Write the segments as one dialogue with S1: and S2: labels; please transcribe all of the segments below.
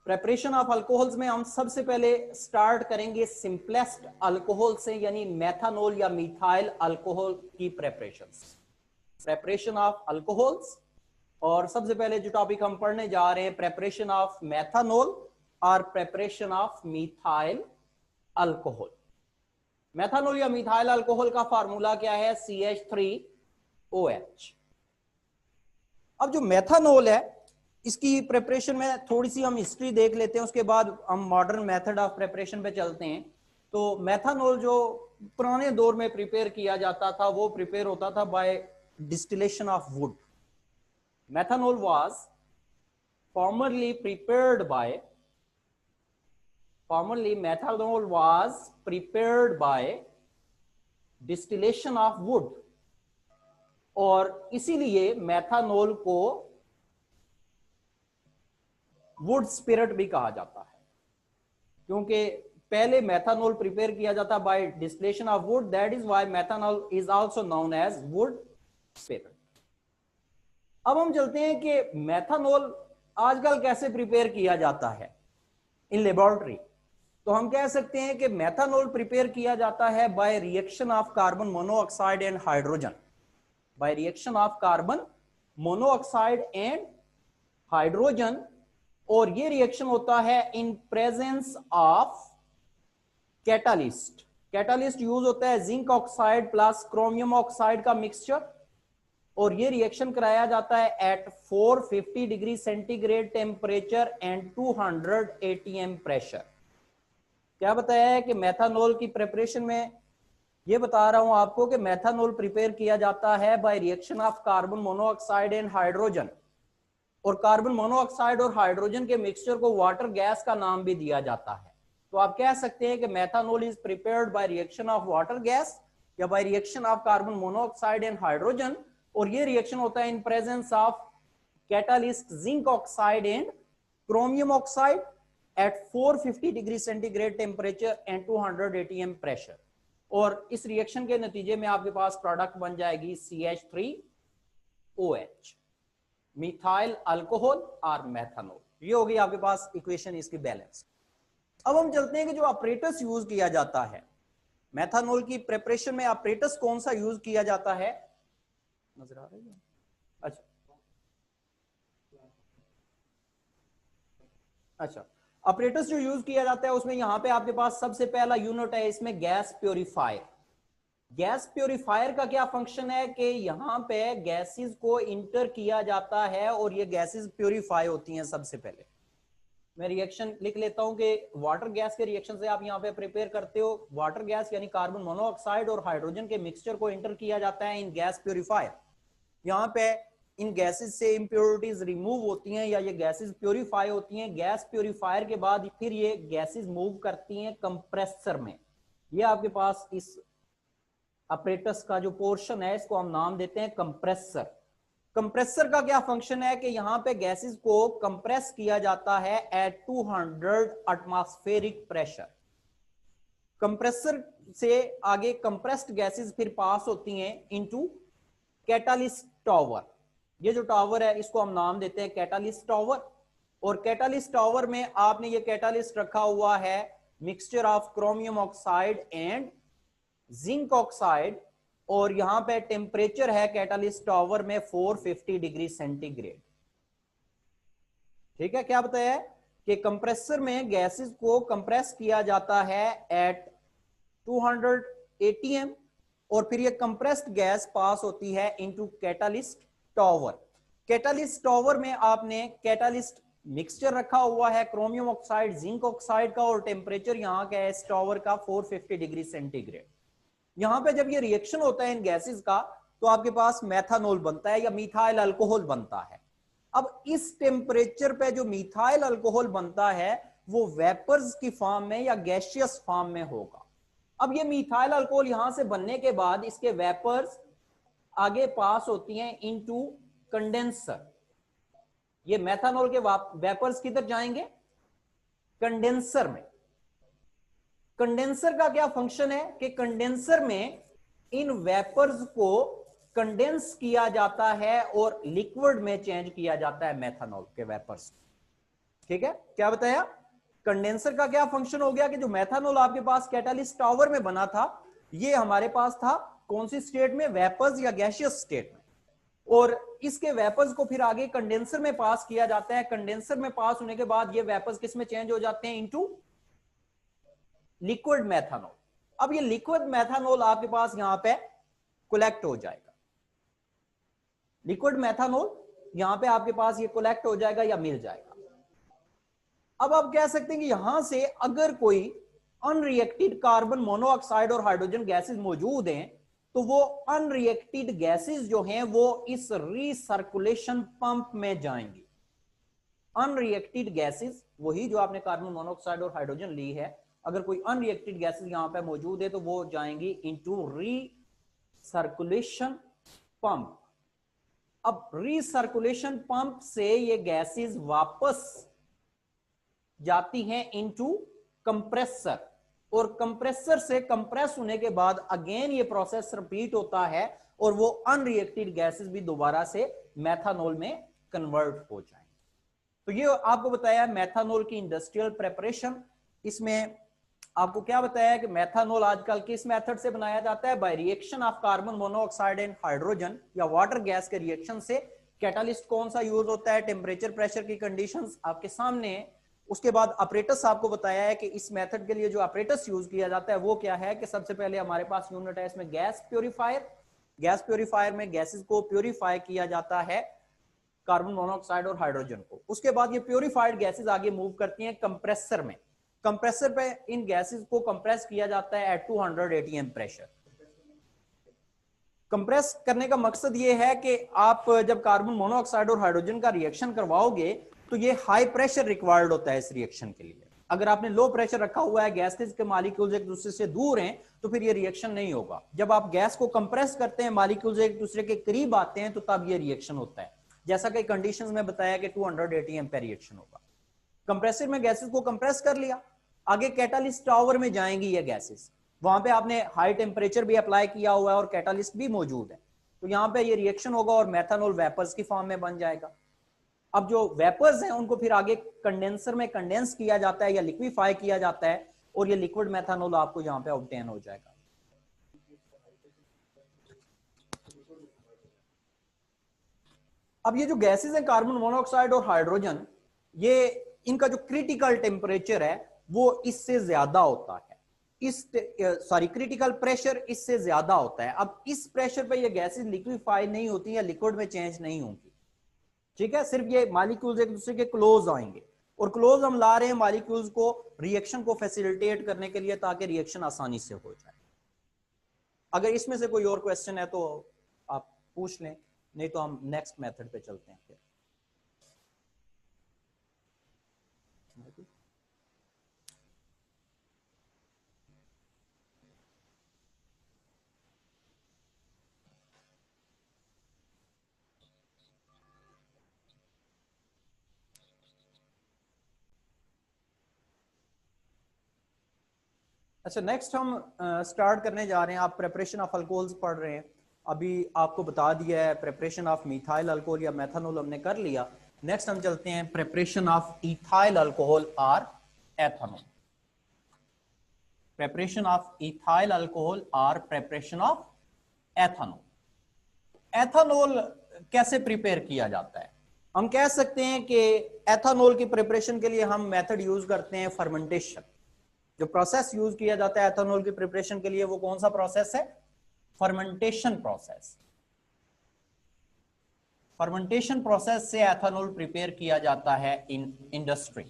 S1: Preparation of alcohols में हम सबसे पहले स्टार्ट करेंगे सिंपलेस्ट अल्कोहल से, यानी मेथानॉल या मिथाइल अल्कोहल की प्रेपरेशन ऑफ अल्कोहल्स। और सबसे पहले जो टॉपिक हम पढ़ने जा रहे हैं, प्रेपरेशन ऑफ मेथानॉल और प्रेपरेशन ऑफ मिथाइल अल्कोहल। मेथानॉल या मिथाइल अल्कोहल का फार्मूला क्या है? CH3OH। अब जो मेथानॉल है इसकी प्रिपरेशन में थोड़ी सी हम हिस्ट्री देख लेते हैं, उसके बाद हम मॉडर्न मेथड ऑफ प्रिपरेशन पे चलते हैं। तो मेथानॉल जो पुराने दौर में प्रिपेयर किया जाता था वो प्रिपेयर होता था by distillation of wood. Methanol was formerly prepared by distillation of wood, और इसीलिए मेथानॉल को वुड स्पिरिट भी कहा जाता है, क्योंकि पहले मेथानॉल प्रिपेयर किया जाता by distillation of wood, that is why methanol is also known as wood spirit. अब हम चलते हैं कि मेथानॉल आजकल कैसे प्रिपेयर किया जाता है इन लेबोरेटरी। तो हम कह सकते हैं कि मेथानॉल प्रिपेयर किया जाता है by reaction of carbon monoxide and hydrogen, by reaction of carbon monoxide and hydrogen. और ये रिएक्शन होता है in presence of catalyst. Catalyst use होता है zinc oxide plus chromium oxide का मिक्सचर, और ये रिएक्शन कराया जाता है at 450 degree centigrade temperature and 200 atm pressure. क्या बताया है कि मेथानॉल की प्रिपरेशन में ये बता रहा हूं आपको कि मेथानॉल प्रिपेयर किया जाता है by reaction of carbon monoxide and hydrogen, और कार्बन मोनोऑक्साइड और हाइड्रोजन के मिक्सचर को वाटर गैस का नाम भी दिया जाता है। तो आप कह सकते हैं कि methanol is prepared by reaction of water gas या by reaction of carbon monoxide and hydrogen, और ये रिएक्शन होता है in presence of catalyst zinc oxide and chromium oxide at 450 degree centigrade temperature and 200 atm pressure. और इस reaction के नतीजे में आपके पास प्रोडक्ट बन जाएगी CH3OH, मिथाइल अल्कोहल और मेथानॉल। ये होगी आपके पास इक्वेशन इसकी बैलेंस। अब हम चलते हैं कि जो ऑपरेटस यूज किया जाता है मेथानॉल की प्रिपरेशन में, ऑपरेटस कौन सा यूज किया जाता है? नजर आ रही है? अच्छा, ऑपरेटस जो यूज किया जाता है उसमें यहां पे आपके पास सबसे पहला यूनिट है इसमें गैस प्योरीफायर। गैस प्योरीफायर का क्या फंक्शन है कि यहां पे गैसेस को इंटर किया जाता है और ये गैसेस प्योरीफाई होती हैं। सबसे पहले मैं रिएक्शन लिख लेता हूं कि वाटर गैस के रिएक्शन से आप यहां पे प्रिपेयर करते हो, वाटर गैस यानी कार्बन मोनोऑक्साइड और हाइड्रोजन के मिक्सचर को इंटर किया जाता है इन गैस प्योरीफायर। यहां पे इन गैसेस से इंप्योरिटीज रिमूव होती हैं या ये गैसेस प्योरीफाई होती हैं। गैस प्योरीफायर के बाद फिर ये गैसेस मूव करती हैं कंप्रेसर में। ये आपके पास इस ऑपरेटस का जो पोर्शन है इसको हम नाम देते हैं कंप्रेसर। कंप्रेसर का क्या फंक्शन है कि यहां पे गैसेस को कंप्रेस किया जाता है एट 200 एटमॉस्फेरिक प्रेशर। कंप्रेसर से आगे कंप्रेस्ड गैसेस फिर पास होती हैं इनटू कैटालिस्ट टावर। ये जो टावर है इसको हम नाम देते हैं कैटालिस्ट टावर, और कैटालिस्ट टावर में आपने ये कैटालिस्ट रखा हुआ है mixture of chromium oxide and zinc oxide, और यहां पे टेम्परेचर है कैटालिस्ट टावर में 450 डिग्री सेंटीग्रेड। ठीक है, क्या बताया है कि कंप्रेसर में गैसेस को कंप्रेस किया जाता है एट 200 atm, और फिर ये कंप्रेस्ड गैस पास होती है into catalyst tower. Catalyst tower में आपने कैटालिस्ट मिक्सचर रखा हुआ है क्रोमियम ऑक्साइड जिंक ऑक्साइड का, और टेम्परेचर यहां का है इस टावर का 450 डिग्री सेंटीग्रेड। यहां पे जब ये रिएक्शन होता है इन गैसेस का तो आपके पास मेथानॉल बनता है या मिथाइल अल्कोहल बनता है। अब इस टेम्परेचर पे जो मिथाइल अल्कोहल बनता है वो वेपर्स की फॉर्म में या गैसियस फॉर्म में होगा। अब ये मिथाइल अल्कोहल यहां से बनने के बाद इसके वेपर्स आगे पास होती हैं इनटू कंडेंसर। ये मेथानॉल के वेपर्स किधर जाएंगे? कंडेंसर में। कंडेंसर का क्या फंक्शन है कि कंडेंसर में इन वेपर्स को कंडेंस किया जाता है और लिक्विड में चेंज किया जाता है मेथानॉल के वेपर्स। ठीक है, क्या बताया? कंडेंसर का क्या फंक्शन हो गया कि जो मेथानॉल आपके पास कैटालिस्ट टावर में बना था, ये हमारे पास था कौन सी स्टेट में? वेपर्स या गैसियस स्टेट में। और इसके वेपर्स को फिर आगे कंडेंसर में पास किया जाता है। कंडेंसर में पास होने के बाद ये वेपर्स किस में चेंज हो जाते हैं? Into liquid methanol. अब ये लिक्विड मेथानॉल आपके पास यहां पे कलेक्ट हो जाएगा। लिक्विड मेथानॉल यहां पे आपके पास ये कलेक्ट हो जाएगा या मिल जाएगा। अब आप कह सकते हैं कि यहां से अगर कोई अनरिएक्टेड कार्बन मोनोऑक्साइड और हाइड्रोजन गैसेस मौजूद हैं, तो वो अनरिएक्टेड गैसेस जो हैं वो इस रीसर्कुलेशन पंप में जाएंगी। अनरिएक्टेड गैसेस वही जो आपने कार्बन मोनोऑक्साइड और हाइड्रोजन ली है, अगर कोई अनरिएक्टेड गैसेस यहां पे मौजूद है तो वो जाएंगी इनटू रीसर्कुलेशन पंप। अब रीसर्कुलेशन पंप से ये गैसेस वापस जाती हैं इनटू कंप्रेसर, और कंप्रेसर से कंप्रेस होने के बाद अगेन ये प्रोसेस रिपीट होता है और वो अनरिएक्टेड गैसेस भी दोबारा से मेथानॉल में कन्वर्ट हो जाएंगे। तो ये आपको बताया मेथानॉल की इंडस्ट्रियल प्रेपरेशन। इसमें आपको क्या बताया कि मेथानॉल आजकल किस मेथड से बनाया जाता है? By reaction of carbon monoxide and hydrogen या वाटर गैस के रिएक्शन से। कैटालिस्ट कौन सा यूज होता है? टेम्परेचर प्रेशर की कंडीशंस आपके सामने है। उसके बाद ऑपरेटस आपको बताया है कि इस मेथड के लिए जो ऑपरेटस यूज किया जाता है वो क्या है कि सबसे पहले हमारे पास यूनिट है इसमें गैस प्योरीफायर। गैस प्योरीफायर में गैसेस को प्योरीफाई किया जाता है, कार्बन मोनोऑक्साइड और हाइड्रोजन को। उसके बाद ये प्योरीफाइड गैसेस आगे मूव करती हैं कंप्रेसर में। कंप्रेसर पे इन गैसेस को कंप्रेस किया जाता है एट 200 atm प्रेशर। कंप्रेस करने का मकसद ये है कि आप जब कार्बन मोनोऑक्साइड और हाइड्रोजन का रिएक्शन करवाओगे तो ये हाई प्रेशर रिक्वायर्ड होता है इस रिएक्शन के लिए। अगर आपने लो प्रेशर रखा हुआ है, गैसेस के मॉलिक्यूल्स एक दूसरे से दूर हैं, तो फिर ये रिएक्शन नहीं होगा। जब आप गैस को कंप्रेस करते हैं, मॉलिक्यूल्स एक दूसरे के करीब आते हैं, तो तब ये रिएक्शन होता है। जैसा कि कंडीशंस में बताया कि 200 atm पे रिएक्शन होगा। कंप्रेसर में गैसेस को कंप्रेस कर लिया, आगे कैटालिस्ट टावर में जाएंगी ये गैसेस। वहां पे आपने हाई टेम्परेचर भी अप्लाई किया हुआ है और कैटालिस्ट भी मौजूद है, तो यहां पे ये रिएक्शन होगा और मेथानॉल वेपर्स की फॉर्म में बन जाएगा। अब जो वेपर्स हैं उनको फिर आगे कंडेंसर में कंडेंस किया जाता है या लिक्विफाई किया जाता है और ये लिक्विड मेथानॉल आपको यहां पे ऑब्टेन हो जाएगा। अब ये जो गैसेस हैं कार्बन मोनोऑक्साइड और हाइड्रोजन, ये इनका जो क्रिटिकल टेम्परेचर है वो इससे ज्यादा होता है। क्रिटिकल प्रेशर इससे ज्यादा होता है। अब इस प्रेशर पे ये गैसेस लिक्विफाई नहीं होती या लिक्विड में चेंज नहीं होंगी, ठीक है। सिर्फ ये मॉलिक्यूल्स एक दूसरे के क्लोज आएंगे, और क्लोज हम ला रहे हैं मॉलिक्यूल्स को रिएक्शन को फैसिलिटेट करने के लिए, ताकि रिएक्शन आसानी से हो जाए। अगर इसमें से कोई और क्वेश्चन है तो आप पूछ लें, नहीं तो हम नेक्स्ट मेथड पे चलते हैं फिर। अच्छा, नेक्स्ट हम स्टार्ट करने जा रहे हैं। आप प्रेपरेशन ऑफ अल्कोहल्स पढ़ रहे हैं, अभी आपको बता दिया है प्रेपरेशन ऑफ मिथाइल अल्कोहल या मेथानॉल हमने कर लिया। नेक्स्ट हम चलते हैं प्रेपरेशन ऑफ इथाइल अल्कोहल और ethanol. Preparation of ethyl alcohol और प्रेपरेशन ऑफ एथनॉल। एथनॉल कैसे प्रिपेयर किया जाता है? हम कह सकते हैं कि एथनॉल की प्रिपरेशन के लिए हम मेथड यूज करते हैं फर्मेंटेशन। जो प्रोसेस यूज किया जाता है एथनॉल की प्रिपरेशन के लिए वो कौन सा प्रोसेस है? Fermentation process. फर्मेंटेशन प्रोसेस से एथनॉल प्रिपेयर किया जाता है इन इंडस्ट्री।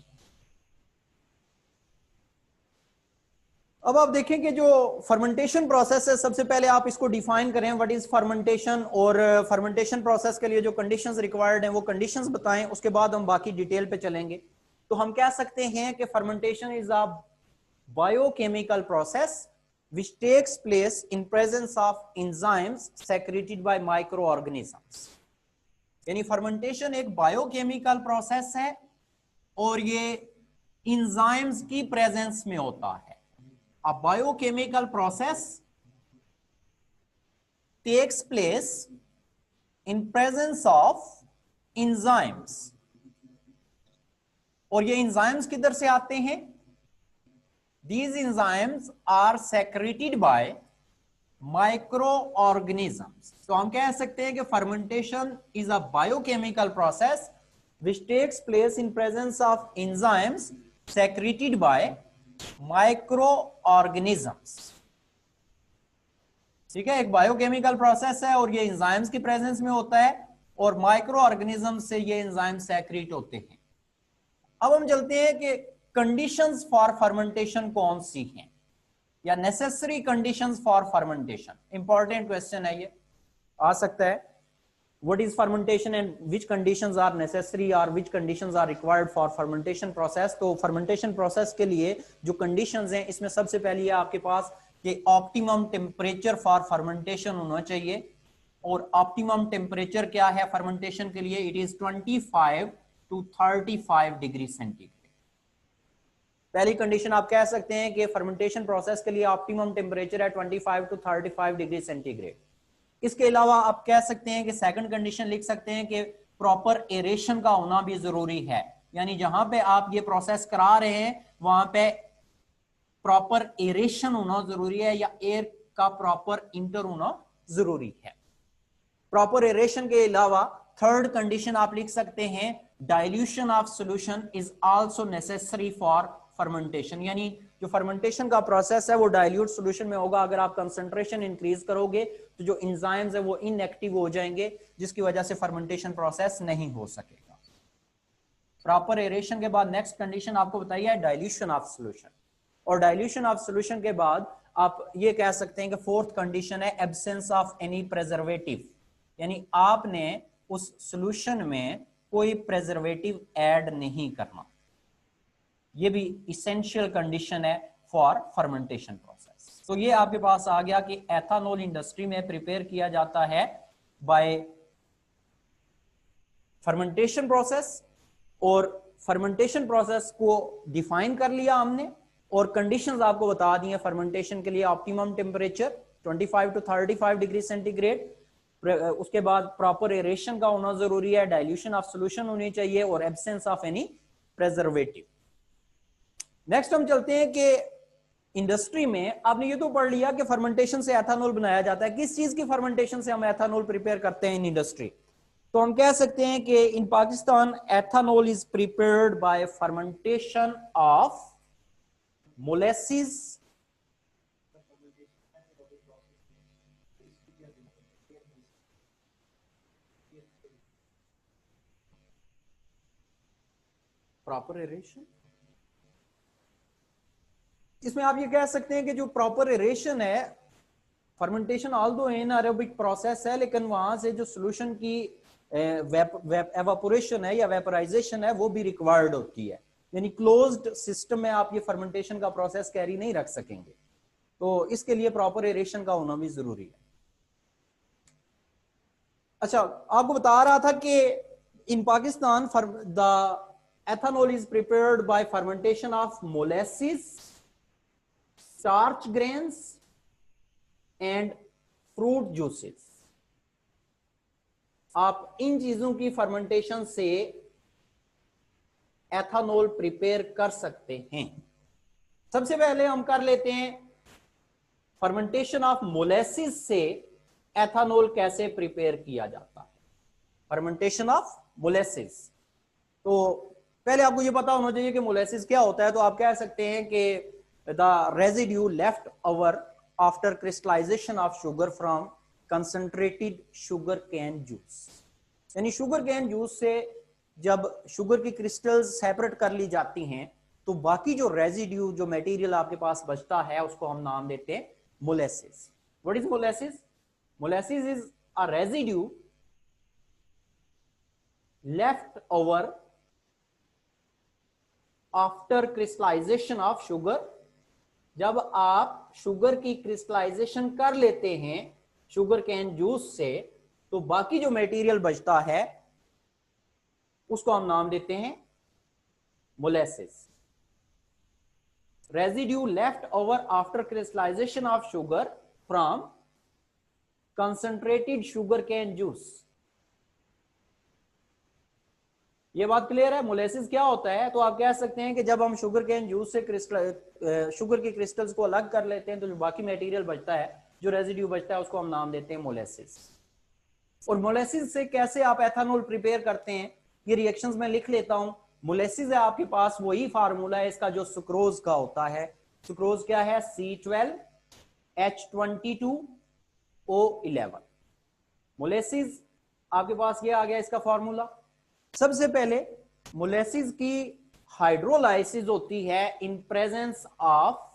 S1: अब आप देखें कि जो फर्मेंटेशन प्रोसेस है, सबसे पहले आप इसको डिफाइन करें, व्हाट इज फर्मेंटेशन, और फर्मेंटेशन प्रोसेस के लिए जो कंडीशंस रिक्वायर्ड हैं वो कंडीशंस बताएं, उसके बाद हम बाकी डिटेल पे चलेंगे। तो हम कह सकते हैं कि fermentation is a biochemical process which takes place in presence of enzymes secreted by microorganisms। यानी फर्मेंटेशन एक बायोकेमिकल प्रोसेस है और ये इंजाइम्स की प्रेजेंस में होता है। A biochemical process takes place in presence of enzymes और ये एंजाइम्स किधर से आते हैं? These enzymes are secreted by microorganisms. तो हम कह सकते हैं कि fermentation is a biochemical process which takes place in presence of enzymes secreted by microorganisms. ठीक है, एक बायोकेमिकल प्रोसेस है और ये एंजाइम्स की प्रेजेंस में होता है और माइक्रो ऑर्गेनिज्म से ये एंजाइम सेक्रेट होते हैं। अब हम चलते हैं कि कंडीशंस फॉर फर्मेंटेशन कौन सी हैं या necessary conditions for fermentation. Important question है, ये आ सकता है। What is fermentation and which conditions are necessary और which conditions are required for fermentation process. तो फर्मेंटेशन प्रोसेस के लिए जो कंडीशंस हैं, इसमें सबसे पहली है आपके पास कि ऑप्टिमम टेम्परेचर फॉर फर्मेंटेशन होना चाहिए। और ऑप्टिमम टेम्परेचर क्या है फर्मेंटेशन के लिए? It is 25 to 35 degree centigrade. पहली कंडीशन आप कह सकते हैं कि फर्मेंटेशन प्रोसेस के लिए ऑप्टिमम टेम्परेचर है 25 to 35 डिग्री सेंटीग्रेड। इसके अलावा आप कह सकते हैं कि सेकंड कंडीशन लिख सकते हैं कि प्रॉपर एरेशन का होना भी जरूरी है, यानी जहां पे आप ये प्रोसेस करा रहे हैं वहां पे प्रॉपर एरेशन होना जरूरी है या एयर का प्रॉपर इंटर होना जरूरी है। प्रॉपर एरेशन के अलावा थर्ड कंडीशन आप लिख सकते हैं dilution of solution is also necessary for fermentation, यानी जो फर्मेंटेशन का प्रोसेस है वो डाइल्यूट सॉल्यूशन में होगा। अगर आप कंसंट्रेशन इंक्रीज करोगे तो जो एंजाइम्स है वो इनएक्टिव हो जाएंगे, जिसकी वजह से फर्मेंटेशन प्रोसेस नहीं हो सकेगा। प्रॉपर एरेशन के बाद नेक्स्ट कंडीशन आपको बताइए डाइल्यूशन ऑफ सॉल्यूशन, और डाइल्यूशन ऑफ सॉल्यूशन के बाद आप ये कह सकते हैं कि फोर्थ कंडीशन है एब्सेंस ऑफ एनी प्रेजर्वेटिव, यानी आपने उस सॉल्यूशन में कोई प्रेजर्वेटिव ऐड नहीं करना। ये भी इसेंशियल कंडीशन है फॉर फर्मेंटेशन प्रोसेस। तो ये आपके पास आ गया कि एथानॉल इंडस्ट्री में प्रिपेयर किया जाता है बाय फर्मेंटेशन प्रोसेस, और फर्मेंटेशन प्रोसेस को डिफाइन कर लिया हमने और कंडीशंस आपको बता दी हैं फर्मेंटेशन के लिए। Optimum temperature 25 to 35 degree centigrade, उसके बाद प्रॉपर एरेशन का होना जरूरी है, डाइल्यूशन ऑफ सॉल्यूशन होनी चाहिए और absence of any preservative. Next हम चलते हैं कि इंडस्ट्री में आपने ये तो पढ़ लिया कि फर्मेंटेशन से एथानॉल बनाया जाता है। किस चीज की फर्मेंटेशन से हम एथानॉल प्रिपेयर करते हैं इन इंडस्ट्री? तो हम कह सकते हैं कि in Pakistan ethanol is prepared by fermentation of molasses, proper aeration. इसमें आप ये कह सकते हैं कि जो प्रॉपर एरेशन है, फर्मेंटेशन ऑल्दो एनारोबिक प्रोसेस है, लेकिन वहां से जो सॉल्यूशन की एवापोरेशन है या वेपराइजेशन है वो भी रिक्वायर्ड होती है, यानी क्लोज्ड सिस्टम में आप ये फर्मेंटेशन का प्रोसेस कैरी नहीं रख सकेंगे। तो इसके लिए प्रॉपर एरेशन का होना भी जरूरी है। अच्छा, आपको बता रहा था कि in Pakistan the ethanol is prepared by fermentation of molasses, starch grains and fruit juices। आप इन चीजों की फर्मेंटेशन से एथानॉल प्रिपेयर कर सकते हैं। सबसे पहले हम कर लेते हैं फर्मेंटेशन ऑफ मोलेसिस से एथानॉल कैसे प्रिपेयर किया जाता है। फर्मेंटेशन ऑफ मोलेसिस, तो पहले आपको ये पता होना चाहिए कि मोलेसिस क्या होता है। तो आप कह सकते हैं कि the residue left over after crystallization of sugar from concentrated sugar cane juice, यानी शुगर कैन जूस से जब शुगर की क्रिस्टल्स सेपरेट कर ली जाती हैं तो बाकी जो रेजिड्यू, जो मटेरियल आपके पास बचता है, उसको हम नाम देते हैं molasses. What is molasses? Molasses is a residue left over after crystallization of sugar. जब आप शुगर की क्रिस्टलाइजेशन कर लेते हैं शुगर कैन जूस से, तो बाकी जो मटेरियल बचता है उसको हम नाम देते हैं molasses. Residue left over after crystallization of sugar from concentrated sugar cane juice. ये बात क्लियर है। मोलेसिस क्या होता है, तो आप कह सकते हैं कि जब हम शुगर केन जूस से शुगर के क्रिस्टल्स को अलग कर लेते हैं तो जो बाकी मटेरियल बचता है, जो रेजिड्यू बचता है, उसको हम नाम देते हैं मोलेसिस। और मोलेसिस से कैसे आप एथेनॉल प्रिपेयर करते हैं, ये रिएक्शंस में लिख लेता हूं। मोलेसिस है आपके पास, वही फार्मूला है इसका जो सुक्रोज का होता है। सुक्रोज क्या है, C12H22O11। मोलेसिस आपके पास ये आ गया इसका फार्मूला। सबसे पहले मोलेसिस की हाइड्रोलाइसिस होती है in presence of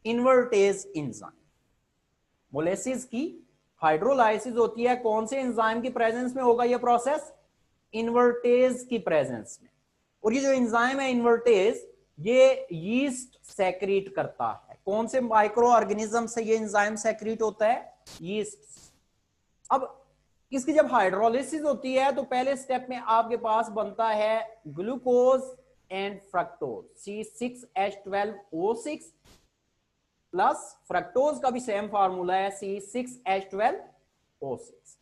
S1: invertase enzyme. Molasses की हाइड्रोलाइसिस होती है कौन से एंजाइम की प्रेजेंस में होगा ये प्रोसेस, इन्वर्टेज की प्रेजेंस में। और ये जो एंजाइम है इन्वर्टेज, ये यीस्ट सेक्रीट करता है। कौन से माइक्रो ऑर्गेनिज्म से ये एंजाइम सेक्रीट होता है, यीस्ट। अब इसकी जब हाइड्रोलिसिस होती है तो पहले स्टेप में आपके पास बनता है glucose and fructose, C6H12O6 plus fructose का भी सेम फार्मूला है C6H12O6।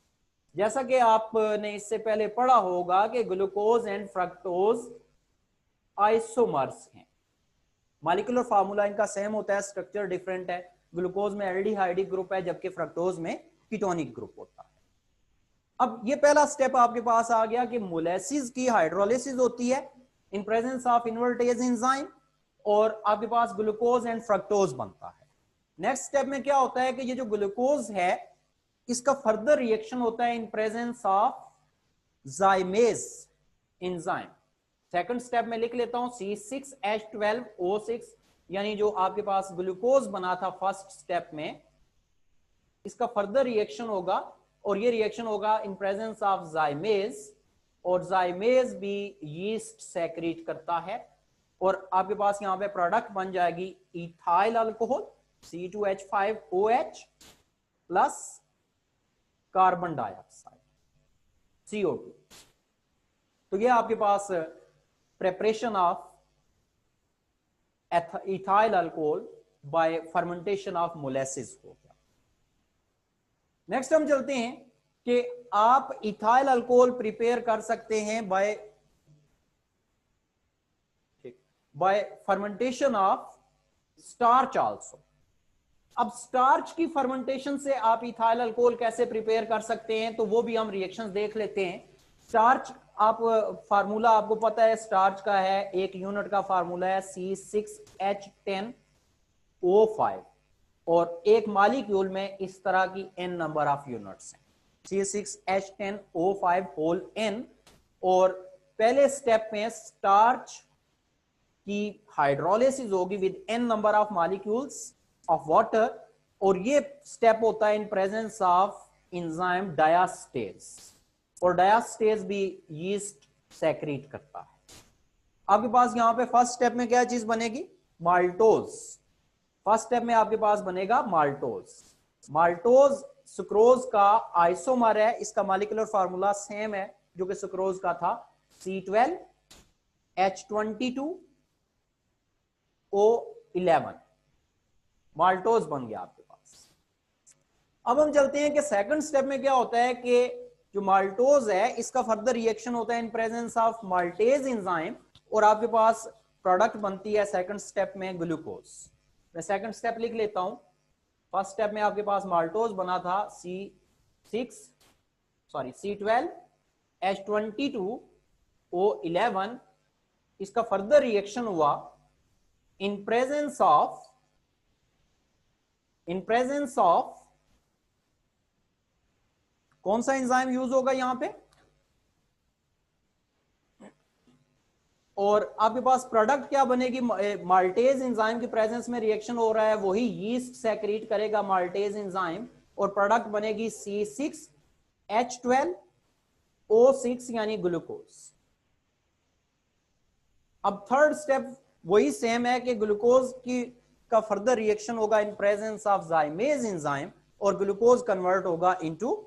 S1: जैसा कि आपने इससे पहले पढ़ा होगा कि ग्लूकोज एंड फ्रक्टोज आइसोमर्स हैं। मॉलिक्यूलर फार्मूला इनका सेम होता है, स्ट्रक्चर डिफरेंट है। ग्लूकोज में एल्डिहाइडिक ग्रुप है जबकि फ्रक्टोज में कीटोनिक ग्रुप होता है। अब ये पहला स्टेप आपके पास आ गया कि मोलेसिस की हाइड्रोलिसिस होती है in presence of invertase enzyme और आपके पास ग्लूकोज एंड फ्रक्टोज बनता है। नेक्स्ट स्टेप में क्या होता है कि ये जो ग्लूकोज है इसका फर्दर रिएक्शन होता है in presence of जाइमेज enzyme. Second step में लिख लेता हूं C6H12O6, यानी जो आपके पास ग्लूकोज बना था फर्स्ट स्टेप में, इसका फर्दर रिएक्शन होगा और ये रिएक्शन होगा इन प्रेजेंस ऑफ जाइमेज, और जाइमेज भी यीस्ट सेक्रीट करता है और आपके पास यहां पे प्रोडक्ट बन जाएगी ethyl alcohol C2H5OH plus carbon dioxide CO2। तो ये आपके पास preparation of ethyl alcohol by fermentation of molasses हो गया। नेक्स्ट हम चलते हैं कि आप इथाइल अल्कोहल प्रिपेयर कर सकते हैं bye fermentation of starch also. अब स्टार्च की फर्मेंटेशन से आप इथाइल अल्कोहल कैसे प्रिपेयर कर सकते हैं, तो वो भी हम रिएक्शंस देख लेते हैं। स्टार्च आप फार्मूला आपको पता है स्टार्च का है, एक यूनिट का फार्मूला है C6H10O5 और एक मॉलिक्यूल में इस तरह की n नंबर ऑफ यूनिट्स हैं, C6H10O5 होल n। और पहले स्टेप में स्टार्च की हाइड्रोलिसिस होगी with n number of molecules of water और ये स्टेप होता है इन प्रेजेंस ऑफ एंजाइम डायास्टेज, और डायास्टेज भी यीस्ट सेक्रीट करता है। आपके पास यहां पे फर्स्ट स्टेप में क्या चीज बनेगी, माल्टोज। फर्स्ट स्टेप में आपके पास बनेगा माल्टोज। माल्टोज सुक्रोज का आइसोमर है, इसका मॉलिक्यूलर फार्मूला सेम है जो कि सुक्रोज का था, C12H22O11। माल्टोज बन गया आपके पास। अब हम चलते हैं कि सेकंड स्टेप में क्या होता है कि जो माल्टोज है इसका फर्दर रिएक्शन होता है in presence of maltase enzyme और आपके पास प्रोडक्ट बनती है सेकंड स्टेप में ग्लूकोज। मैं सेकंड स्टेप लिख लेता हूं। फर्स्ट स्टेप में आपके पास माल्टोज बना था C12H22O11। इसका फर्दर रिएक्शन हुआ इन प्रेजेंस ऑफ कौन सा एंजाइम यूज होगा यहां पे, और आपके पास प्रोडक्ट क्या बनेगी, माल्टेज एंजाइम की प्रेजेंस में रिएक्शन हो रहा है, वही यीस्ट सेक्रीट करेगा माल्टेज एंजाइम और प्रोडक्ट बनेगी C6H12O6 यानी ग्लूकोज। अब थर्ड स्टेप वही सेम है कि ग्लूकोज की का फर्दर रिएक्शन होगा इन प्रेजेंस ऑफ जाइमेज एंजाइम और ग्लूकोज कन्वर्ट होगा इनटू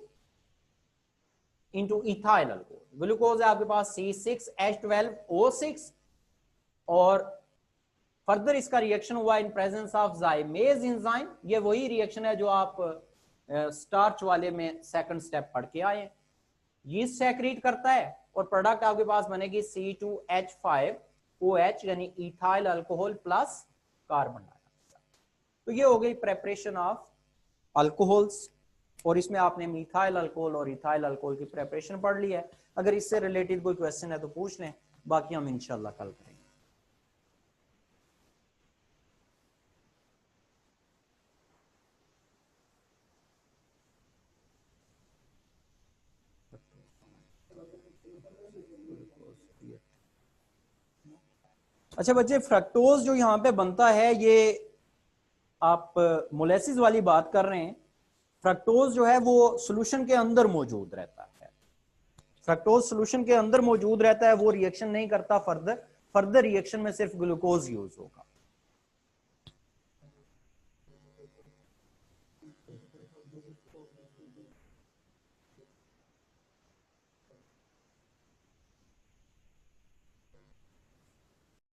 S1: इथाइल अल्कोहल। ग्लूकोज है आपके पास C6H12O6 और फर्दर इसका रिएक्शन हुआ इन प्रेजेंस ऑफ जाइमेज एंजाइम। ये वही रिएक्शन है जो आप स्टार्च वाले में सेकंड स्टेप पढ़ के आए। यीस्ट सेक्रीट करता है और प्रोडक्ट आपके पास बनेगी C2H5OH यानी ethyl alcohol plus carbon dioxide. तो ये हो गई प्रेपरेशन ऑफ अल्कोहल्स, और इसमें आपने मिथाइल अल्कोहल और इथाइल अल्कोहल की प्रेपरेशन पढ़ ली है। अगर इससे रिलेटेड कोई क्वेश्चन है तो पूछ लें, बाकी हम इंशाल्लाह कल करेंगे। अच्छा बच्चे, फ्रक्टोज जो यहाँ पे बनता है, ये आप मोलेसिस वाली बात कर रहे हैं। फ्रक्टोज जो है वो सॉल्यूशन के अंदर मौजूद रहता है। फ्रक्टोज सॉल्यूशन के अंदर मौजूद रहता है, वो रिएक्शन नहीं करता फर्दर रिएक्शन में सिर्फ ग्लूकोज यूज होगा।